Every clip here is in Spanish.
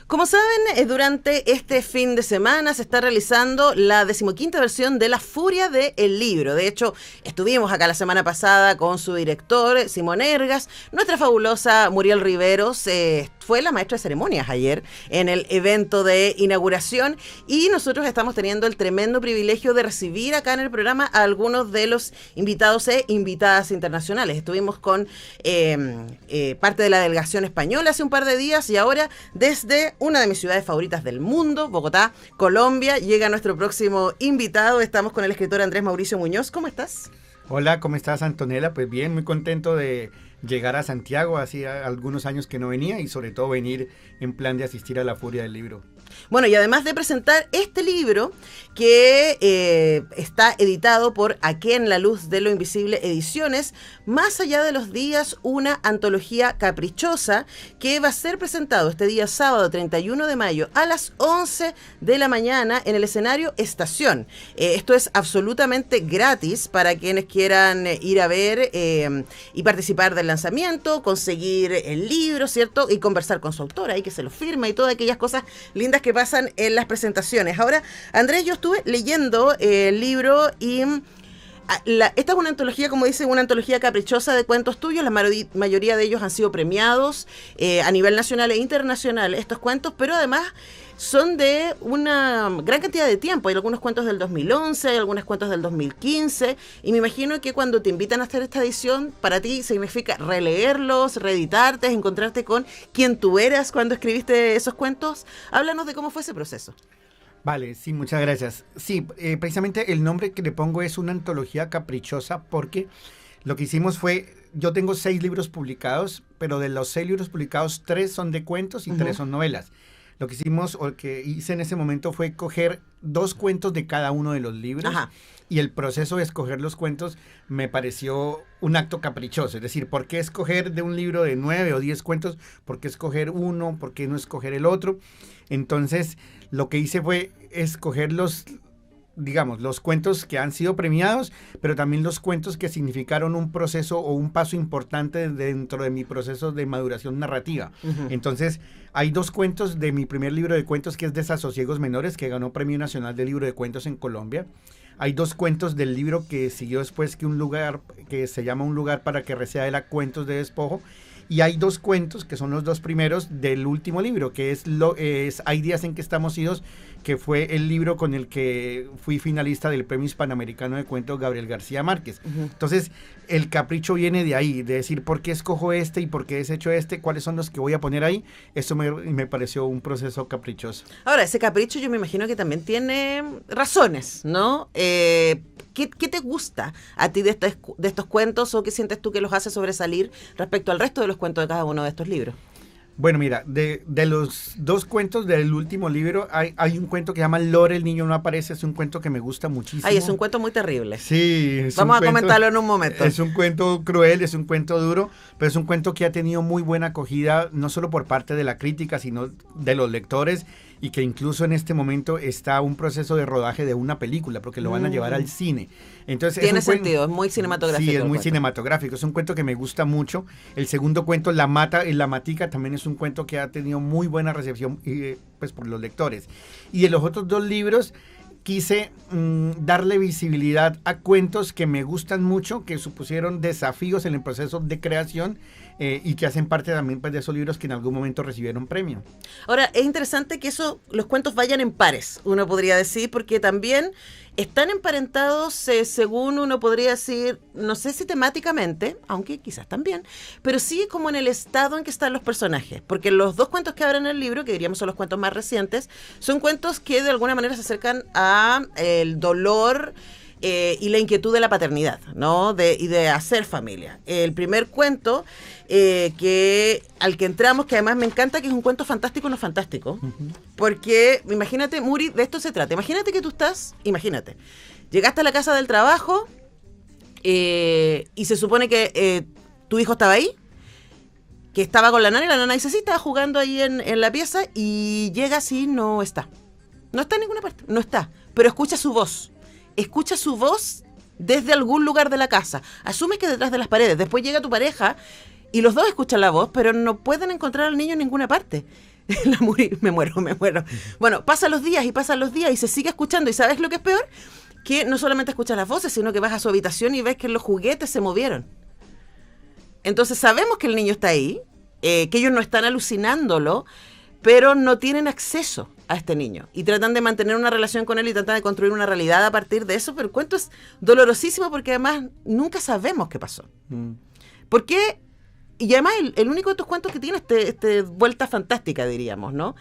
Como saben, durante este fin de semana se está realizando la 15ª versión de La Furia del Libro. De hecho, estuvimos acá la semana pasada con su director, Simón Ergas. Nuestra fabulosa Muriel Riveros fue la maestra de ceremonias ayer en el evento de inauguración, y nosotros estamos teniendo el tremendo privilegio de recibir acá en el programa a algunos de los invitados e invitadas internacionales. Estuvimos con parte de la delegación española hace un par de días, y ahora desde una de mis ciudades favoritas del mundo, Bogotá, Colombia, llega nuestro próximo invitado. Estamos con el escritor Andrés Mauricio Muñoz. ¿Cómo estás? Hola, ¿cómo estás, Antonella? Pues bien, muy contento de llegar a Santiago. Hacía algunos años que no venía, y sobre todo venir en plan de asistir a La Furia del Libro. Bueno, y además de presentar este libro que está editado por Aquí en la Luz de lo Invisible Ediciones, Más allá de los días, una antología caprichosa que va a ser presentado este día sábado 31 de mayo a las 11 de la mañana en el escenario Estación. Esto es absolutamente gratis para quienes quieran ir a ver y participar del lanzamiento, conseguir el libro, ¿cierto? Y conversar con su autora y que se lo firma y todas aquellas cosas lindas que pasan en las presentaciones. Ahora, Andrés, yo estuve leyendo el libro y esta es una antología, como dice, una antología caprichosa de cuentos tuyos. La mayoría de ellos han sido premiados a nivel nacional e internacional, estos cuentos, pero además son de una gran cantidad de tiempo. Hay algunos cuentos del 2011, hay algunos cuentos del 2015, y me imagino que cuando te invitan a hacer esta edición, para ti significa releerlos, reeditarte, encontrarte con quien tú eras cuando escribiste esos cuentos. Háblanos de cómo fue ese proceso. Vale, sí, muchas gracias. Sí, precisamente el nombre que le pongo es una antología caprichosa, porque lo que hicimos fue, yo tengo 6 libros publicados, pero de los 6 libros publicados, 3 son de cuentos y 3 son novelas. Lo que hicimos, o que hice en ese momento, fue coger 2 cuentos de cada uno de los libros. Ajá. Y el proceso de escoger los cuentos me pareció un acto caprichoso. Es decir, ¿por qué escoger de un libro de 9 o 10 cuentos? ¿Por qué escoger uno? ¿Por qué no escoger el otro? Entonces, lo que hice fue escoger los cuentos que han sido premiados, pero también los cuentos que significaron un proceso o un paso importante dentro de mi proceso de maduración narrativa. Uh-huh. Entonces, hay 2 cuentos de mi primer libro de cuentos, que es Desasosiegos Menores, que ganó Premio Nacional de Libro de Cuentos en Colombia. Hay 2 cuentos del libro que siguió después, que se llama Un lugar para que Reciela, Cuentos de Despojo. Y hay 2 cuentos, que son los 2 primeros del último libro, que es Hay días en que estamos idos, que fue el libro con el que fui finalista del Premio Hispanoamericano de Cuentos Gabriel García Márquez. Uh-huh. Entonces, el capricho viene de ahí, de decir por qué escojo este y por qué desecho este, cuáles son los que voy a poner ahí. Eso me pareció un proceso caprichoso. Ahora, ese capricho yo me imagino que también tiene razones, ¿no? ¿Qué te gusta a ti de estos cuentos, o qué sientes tú que los hace sobresalir respecto al resto de los cuentos de cada uno de estos libros? Bueno, mira, de los 2 cuentos del último libro, hay un cuento que se llama Lore, el niño no aparece. Es un cuento que me gusta muchísimo. Ay, es un cuento muy terrible. Sí. Vamos a comentarlo en un momento. Es un cuento cruel, es un cuento duro, pero es un cuento que ha tenido muy buena acogida, no solo por parte de la crítica, sino de los lectores, y que incluso en este momento está un proceso de rodaje de una película, porque lo van a llevar al cine. Entonces, tiene sentido, es muy cinematográfico. Sí, es muy cinematográfico, es un cuento que me gusta mucho. El segundo cuento, La Matica, también es un cuento que ha tenido muy buena recepción pues por los lectores. Y de los otros 2 libros, quise darle visibilidad a cuentos que me gustan mucho, que supusieron desafíos en el proceso de creación, y que hacen parte también, pues, de esos libros que en algún momento recibieron premio. Ahora, es interesante que los cuentos vayan en pares, uno podría decir, porque también están emparentados, según uno podría decir, no sé si temáticamente, aunque quizás también, pero sí como en el estado en que están los personajes, porque los 2 cuentos que abren el libro, que diríamos son los cuentos más recientes, son cuentos que de alguna manera se acercan a el dolor y la inquietud de la paternidad, ¿no? Y de hacer familia. El primer cuento al que entramos, que además me encanta, que es un cuento fantástico no fantástico, uh-huh. Porque imagínate, Muri, de esto se trata. Imagínate que tú llegaste a la casa del trabajo y se supone que tu hijo estaba ahí, que estaba con la nana dice, sí, estaba jugando ahí en la pieza, y llega así, no está en ninguna parte, no está, pero escucha su voz desde algún lugar de la casa. Asume que detrás de las paredes. Después llega tu pareja y los dos escuchan la voz, pero no pueden encontrar al niño en ninguna parte. Me muero, me muero. Bueno, pasan los días y se sigue escuchando. ¿Y sabes lo que es peor? Que no solamente escuchas las voces, sino que vas a su habitación y ves que los juguetes se movieron. Entonces sabemos que el niño está ahí, que ellos no están alucinándolo, pero no tienen acceso a este niño. Y tratan de mantener una relación con él y tratan de construir una realidad a partir de eso, pero el cuento es dolorosísimo porque además nunca sabemos qué pasó. ¿Por qué? Y además el único de estos cuentos que tiene este vuelta fantástica, diríamos, ¿no?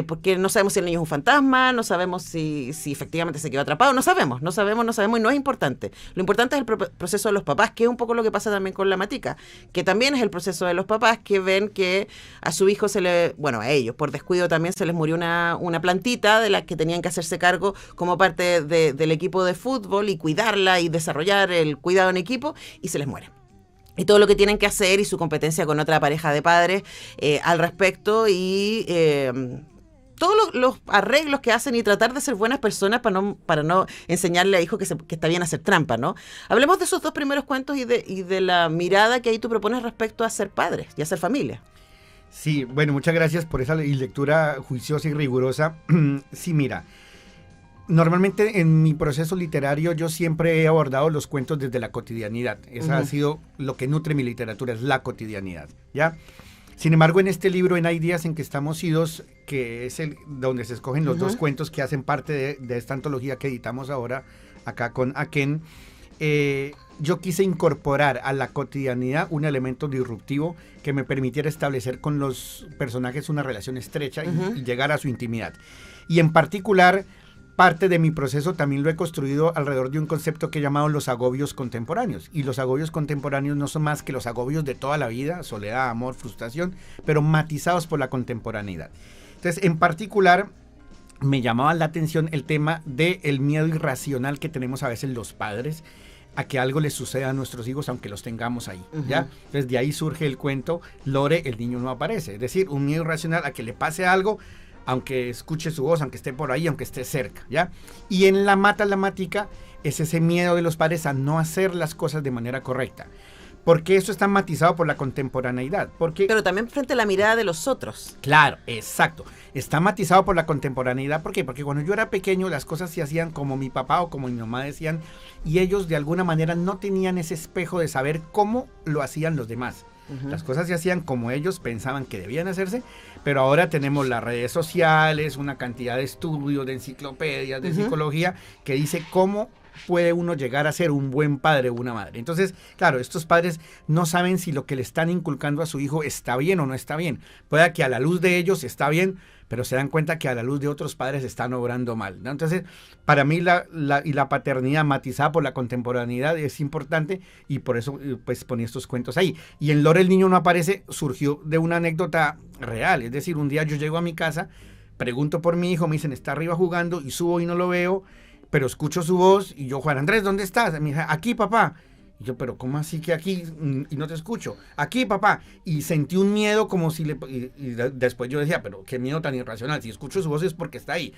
Porque no sabemos si el niño es un fantasma, no sabemos si efectivamente se quedó atrapado, no sabemos y no es importante. Lo importante es el proceso de los papás, que es un poco lo que pasa también con la Matica, que también es el proceso de los papás que ven que a su hijo a ellos, por descuido también se les murió una plantita de la que tenían que hacerse cargo como parte del equipo de fútbol y cuidarla y desarrollar el cuidado en equipo y se les muere. Y todo lo que tienen que hacer y su competencia con otra pareja de padres al respecto y todos los arreglos que hacen y tratar de ser buenas personas para no enseñarle a hijo que está bien hacer trampa, ¿no? Hablemos de esos dos primeros cuentos y de la mirada que ahí tú propones respecto a ser padres y a ser familia. Sí, bueno, muchas gracias por esa lectura juiciosa y rigurosa. Sí, mira. Normalmente en mi proceso literario yo siempre he abordado los cuentos desde la cotidianidad. Esa ha sido lo que nutre mi literatura, es la cotidianidad, ¿ya? Sin embargo, en este libro, en Hay días en que estamos idos, que es donde se escogen los dos cuentos que hacen parte de esta antología que editamos ahora acá con Aquén, yo quise incorporar a la cotidianidad un elemento disruptivo que me permitiera establecer con los personajes una relación estrecha y llegar a su intimidad. Y en particular, parte de mi proceso también lo he construido alrededor de un concepto que he llamado los agobios contemporáneos. Y los agobios contemporáneos no son más que los agobios de toda la vida, soledad, amor, frustración, pero matizados por la contemporaneidad. Entonces, en particular, me llamaba la atención el tema del miedo irracional que tenemos a veces los padres a que algo les suceda a nuestros hijos aunque los tengamos ahí, ¿ya? Entonces, de ahí surge el cuento Lore, el niño no aparece. Es decir, un miedo irracional a que le pase algo aunque escuche su voz, aunque esté por ahí, aunque esté cerca, ¿ya? Y en La Matica es ese miedo de los padres a no hacer las cosas de manera correcta. Porque eso está matizado por la contemporaneidad. Pero también frente a la mirada de los otros. Claro, exacto. Está matizado por la contemporaneidad. ¿Por qué? Porque cuando yo era pequeño las cosas se hacían como mi papá o como mi mamá decían y ellos de alguna manera no tenían ese espejo de saber cómo lo hacían los demás. Las cosas se hacían como ellos pensaban que debían hacerse, pero ahora tenemos las redes sociales, una cantidad de estudios, de enciclopedias, de psicología, que dice cómo puede uno llegar a ser un buen padre o una madre. Entonces, claro, estos padres no saben si lo que le están inculcando a su hijo está bien o no está bien. Puede que a la luz de ellos está bien, pero se dan cuenta que a la luz de otros padres están obrando mal, ¿no? Entonces, para mí la paternidad matizada por la contemporaneidad es importante y por eso pues ponía estos cuentos ahí. Y en Lore el niño no aparece surgió de una anécdota real, es decir, un día yo llego a mi casa, pregunto por mi hijo, me dicen está arriba jugando y subo y no lo veo, pero escucho su voz y yo, Juan Andrés, ¿dónde estás? Me dice, aquí papá. Y yo, pero ¿cómo así que aquí? Y no te escucho. Aquí, papá. Y sentí un miedo como si después yo decía, pero qué miedo tan irracional. Si escucho su voz es porque está ahí.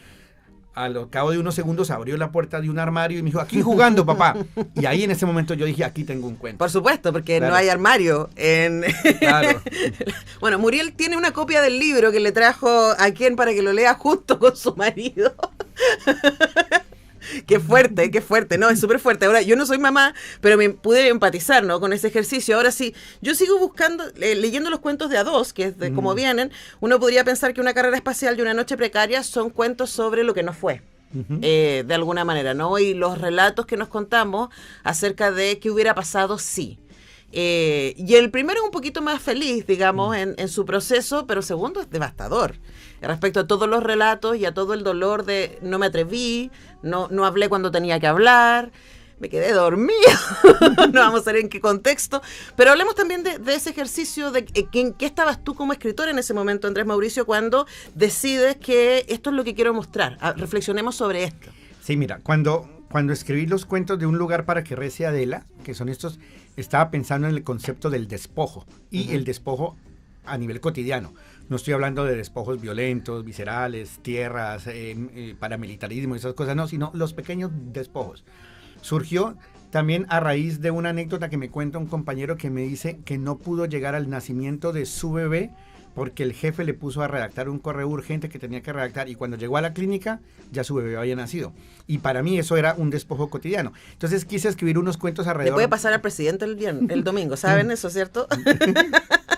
Al cabo de unos segundos abrió la puerta de un armario y me dijo, aquí jugando, papá. Y ahí en ese momento yo dije, aquí tengo un cuento. Por supuesto, porque claro, no hay armario. Claro. Bueno, Muriel tiene una copia del libro que le trajo a quien para que lo lea junto con su marido. Qué fuerte, no, es súper fuerte. Ahora, yo no soy mamá, pero me pude empatizar, ¿no?, con ese ejercicio. Ahora sí, yo sigo buscando, leyendo los cuentos de A2, que es de cómo vienen, uno podría pensar que Una carrera espacial y Una noche precaria son cuentos sobre lo que no fue. De alguna manera, ¿no? Y los relatos que nos contamos acerca de qué hubiera pasado sí. Y el primero es un poquito más feliz, digamos, en su proceso, pero el segundo es devastador respecto a todos los relatos y a todo el dolor de no me atreví, no hablé cuando tenía que hablar, me quedé dormido, no vamos a ver en qué contexto, pero hablemos también de ese ejercicio de en qué estabas tú como escritor en ese momento, Andrés Mauricio, cuando decides que esto es lo que quiero mostrar. Reflexionemos sobre esto. Sí, mira, cuando escribí los cuentos de Un lugar para que rece Adela, que son estos, estaba pensando en el concepto del despojo y el despojo a nivel cotidiano. No estoy hablando de despojos violentos, viscerales, tierras, paramilitarismo y esas cosas, no, sino los pequeños despojos. Surgió también a raíz de una anécdota que me cuenta un compañero que me dice que no pudo llegar al nacimiento de su bebé porque el jefe le puso a redactar un correo urgente que tenía que redactar y cuando llegó a la clínica ya su bebé había nacido. Y para mí eso era un despojo cotidiano. Entonces quise escribir unos cuentos alrededor. Le puede pasar al presidente el domingo, ¿saben eso, cierto?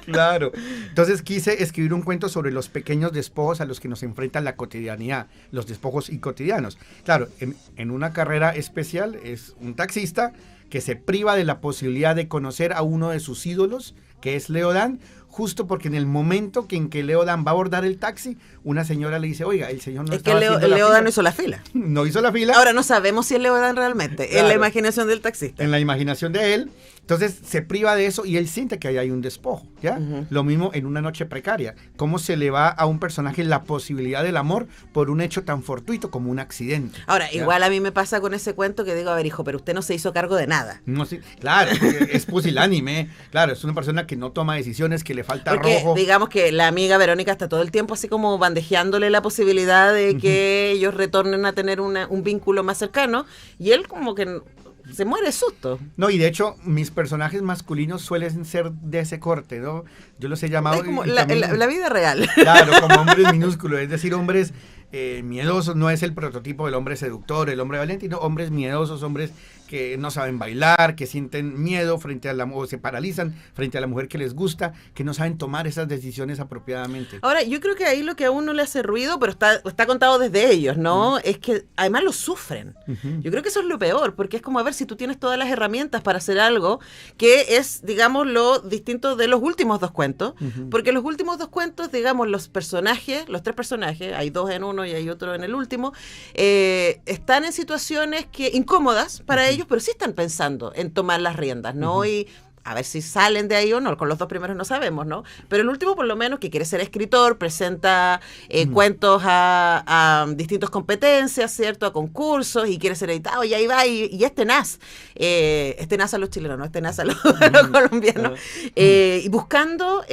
Claro. Entonces quise escribir un cuento sobre los pequeños despojos a los que nos enfrenta la cotidianidad, los despojos y cotidianos. Claro, en una carrera especial es un taxista que se priva de la posibilidad de conocer a uno de sus ídolos, que es Leo Dan, justo porque en el momento en que Leo Dan va a abordar el taxi, una señora le dice, oiga, el señor no es que Leo Dan no hizo la fila. No hizo la fila. Ahora no sabemos si es Leo Dan realmente, claro, en la imaginación del taxista. En la imaginación de él. Entonces se priva de eso y él siente que ahí hay un despojo, ¿ya? Lo mismo en Una noche precaria. Cómo se le va a un personaje la posibilidad del amor por un hecho tan fortuito como un accidente. Ahora, ¿ya? Igual a mí me pasa con ese cuento que digo, a ver, hijo, pero usted no se hizo cargo de nada. No, sí, claro, es pusilánime, claro, es una persona que no toma decisiones, que le falta porque, rojo. Digamos que la amiga Verónica está todo el tiempo así como bandejeándole la posibilidad de que ellos retornen a tener un vínculo más cercano y él como que se muere de susto. No, y de hecho, mis personajes masculinos suelen ser de ese corte, ¿no? Yo los he llamado... Es como la vida real. Claro, como hombres minúsculos, es decir, hombres miedosos. No es el prototipo del hombre seductor, el hombre valiente, no, hombres miedosos, hombres que no saben bailar, que sienten miedo frente a o se paralizan frente a la mujer que les gusta, que no saben tomar esas decisiones apropiadamente. Ahora, yo creo que ahí lo que a uno le hace ruido, pero está contado desde ellos, ¿no? Es que además lo sufren. Yo creo que eso es lo peor, porque es como, a ver, si tú tienes todas las herramientas para hacer algo que es, digamos, lo distinto de los últimos dos cuentos, porque los últimos dos cuentos, digamos, los tres personajes, hay dos en uno y hay otro en el último, están en situaciones incómodas para ellos, pero sí están pensando en tomar las riendas, ¿no? Y a ver si salen de ahí o no, con los dos primeros no sabemos, ¿no? Pero el último, por lo menos, que quiere ser escritor, presenta cuentos a distintas competencias, ¿cierto? A concursos, y quiere ser editado, y ahí va, y es tenaz. Es tenaz a los chilenos, no es tenaz a los colombianos. Y buscando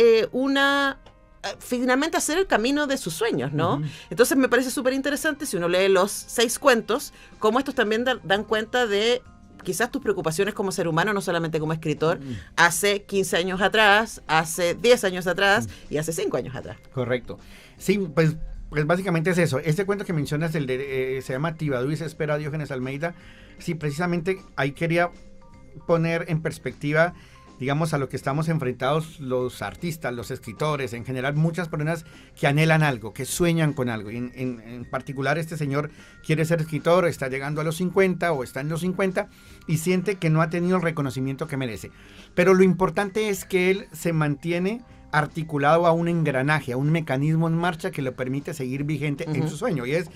finalmente hacer el camino de sus sueños, ¿no? Entonces me parece súper interesante, si uno lee los 6 cuentos, cómo estos también dan cuenta de quizás tus preocupaciones como ser humano, no solamente como escritor, hace 15 años atrás, hace 10 años atrás y hace 5 años atrás. Correcto. Sí, pues básicamente es eso. Este cuento que mencionas, se llama Tibadú y se espera a Diógenes Almeida. Sí, precisamente ahí quería poner en perspectiva, digamos, a lo que estamos enfrentados los artistas, los escritores, en general muchas personas que anhelan algo, que sueñan con algo. En particular este señor quiere ser escritor, está llegando a los 50 o está en los 50 y siente que no ha tenido el reconocimiento que merece. Pero lo importante es que él se mantiene articulado a un engranaje, a un mecanismo en marcha que le permite seguir vigente en su sueño. Y es,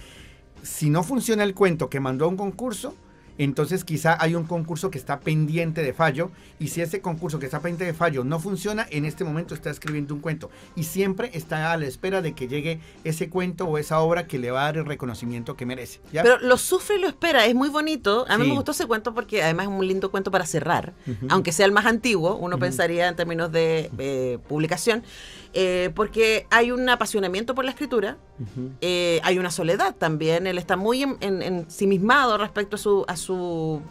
si no funciona el cuento que mandó a un concurso, entonces quizá hay un concurso que está pendiente de fallo, y si ese concurso que está pendiente de fallo no funciona, en este momento está escribiendo un cuento y siempre está a la espera de que llegue ese cuento o esa obra que le va a dar el reconocimiento que merece, ¿ya? Pero lo sufre y lo espera, es muy bonito. A mí me gustó ese cuento porque además es un lindo cuento para cerrar, aunque sea el más antiguo, uno pensaría en términos de publicación, porque hay un apasionamiento por la escritura, hay una soledad también, él está muy ensimismado respecto a su...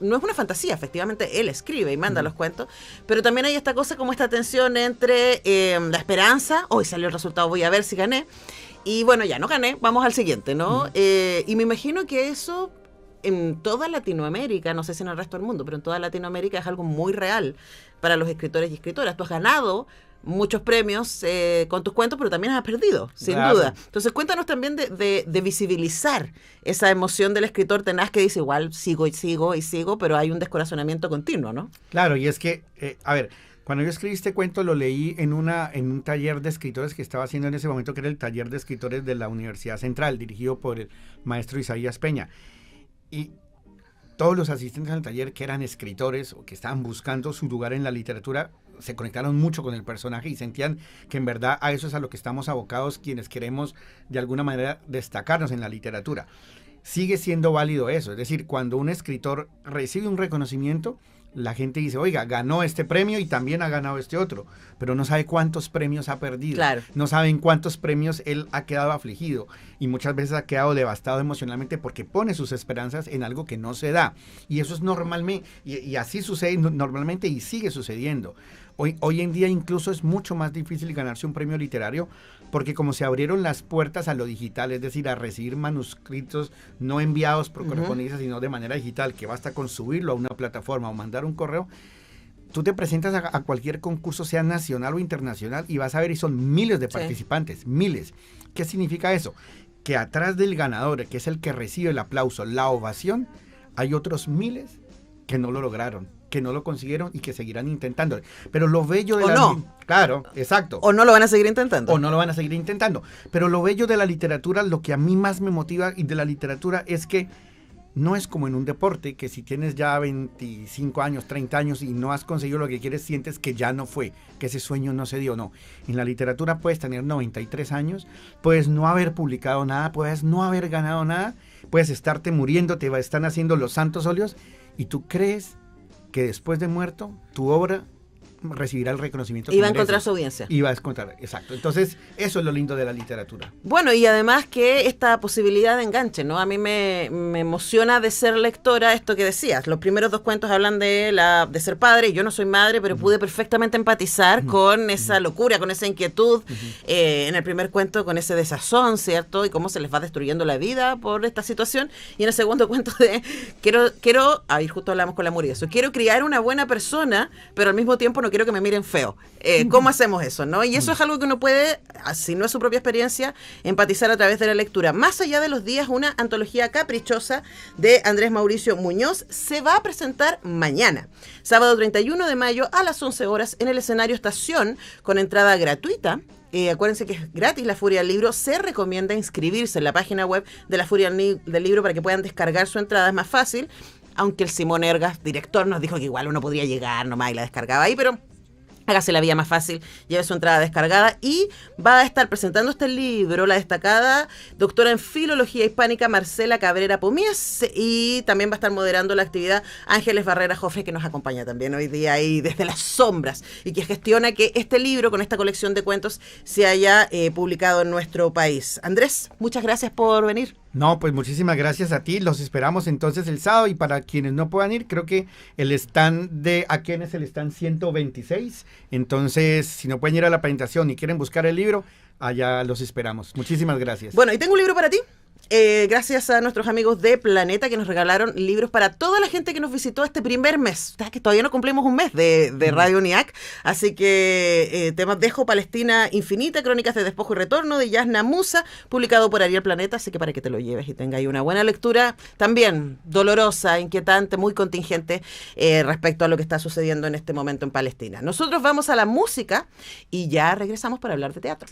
No es una fantasía, efectivamente él escribe y manda los cuentos, pero también hay esta cosa como esta tensión entre la esperanza, hoy salió el resultado, voy a ver si gané, y bueno, ya no gané, vamos al siguiente, ¿no? Y me imagino que eso en toda Latinoamérica, no sé si en el resto del mundo, pero en toda Latinoamérica es algo muy real para los escritores y escritoras. Tú has ganado muchos premios con tus cuentos, pero también has perdido, sin duda. Entonces cuéntanos también de visibilizar esa emoción del escritor tenaz que dice, igual sigo y sigo y sigo, pero hay un descorazonamiento continuo, ¿no? Claro, y es que, a ver, cuando yo escribí este cuento lo leí en un taller de escritores que estaba haciendo en ese momento, que era el taller de escritores de la Universidad Central, dirigido por el maestro Isaías Peña. Y todos los asistentes al taller que eran escritores o que estaban buscando su lugar en la literatura se conectaron mucho con el personaje y sentían que en verdad a eso es a lo que estamos abocados quienes queremos de alguna manera destacarnos en la literatura. Sigue siendo válido eso, es decir, cuando un escritor recibe un reconocimiento, la gente dice, oiga, ganó este premio y también ha ganado este otro, pero no sabe cuántos premios ha perdido, claro. No sabe en cuántos premios él ha quedado afligido y muchas veces ha quedado devastado emocionalmente porque pone sus esperanzas en algo que no se da, y eso es normalmente, y así sucede normalmente y sigue sucediendo. Hoy en día incluso es mucho más difícil ganarse un premio literario porque como se abrieron las puertas a lo digital, es decir, a recibir manuscritos no enviados por correspondencia, sino de manera digital, que basta con subirlo a una plataforma o mandar un correo, tú te presentas a cualquier concurso, sea nacional o internacional, y vas a ver, y son miles de participantes, miles. ¿Qué significa eso? Que atrás del ganador, que es el que recibe el aplauso, la ovación, hay otros miles que no lo lograron, que no lo consiguieron y que seguirán intentando. Pero lo bello de Claro, exacto. O no lo van a seguir intentando. O no lo van a seguir intentando. Pero lo bello de la literatura, lo que a mí más me motiva y de la literatura es que no es como en un deporte, que si tienes ya 25 años, 30 años y no has conseguido lo que quieres, sientes que ya no fue, que ese sueño no se dio, no. En la literatura puedes tener 93 años, puedes no haber publicado nada, puedes no haber ganado nada, puedes estarte muriendo, te están haciendo los santos óleos, y tú crees que después de muerto, tu obra recibirá el reconocimiento. Y va a encontrar su audiencia. Y va a encontrar, exacto. Entonces, eso es lo lindo de la literatura. Bueno, y además que esta posibilidad de enganche, ¿no? A mí me emociona de ser lectora esto que decías. Los primeros 2 cuentos hablan de ser padre, y yo no soy madre, pero pude perfectamente empatizar con esa locura, con esa inquietud. En el primer cuento, con ese desazón, ¿cierto? Y cómo se les va destruyendo la vida por esta situación. Y en el segundo cuento ahí justo hablamos con la Muri, eso. Quiero criar una buena persona, pero al mismo tiempo no quiero que me miren feo. ¿Cómo hacemos eso, no? Y eso es algo que uno puede, si no es su propia experiencia, empatizar a través de la lectura. Más allá de los días, una antología caprichosa de Andrés Mauricio Muñoz se va a presentar mañana, sábado 31 de mayo a las 11 horas en el escenario Estación, con entrada gratuita. Acuérdense que es gratis la Furia del Libro. Se recomienda inscribirse en la página web de la Furia del Libro para que puedan descargar su entrada. Es más fácil, aunque el Simón Ergas, director, nos dijo que igual uno podría llegar nomás y la descargaba ahí, pero hágase la vía más fácil, lleve su entrada descargada. Y va a estar presentando este libro la destacada doctora en Filología Hispánica Marcela Cabrera Pomies, y también va a estar moderando la actividad Ángeles Barrera Jofre, que nos acompaña también hoy día ahí desde las sombras, y que gestiona que este libro, con esta colección de cuentos, se haya publicado en nuestro país. Andrés, muchas gracias por venir. No, pues muchísimas gracias a ti. Los esperamos entonces el sábado, y para quienes no puedan ir, creo que el stand de Aquén es el stand 126. Entonces, si no pueden ir a la presentación y quieren buscar el libro, allá los esperamos. Muchísimas gracias. Bueno, y tengo un libro para ti. Gracias a nuestros amigos de Planeta, que nos regalaron libros para toda la gente que nos visitó este primer mes, que todavía no cumplimos un mes de Radio UNIAC, así que te dejo Palestina Infinita, Crónicas de Despojo y Retorno, de Yasna Musa, publicado por Ariel Planeta, así que para que te lo lleves y tenga ahí una buena lectura, también dolorosa, inquietante, muy contingente respecto a lo que está sucediendo en este momento en Palestina. Nosotros vamos a la música y ya regresamos para hablar de teatro.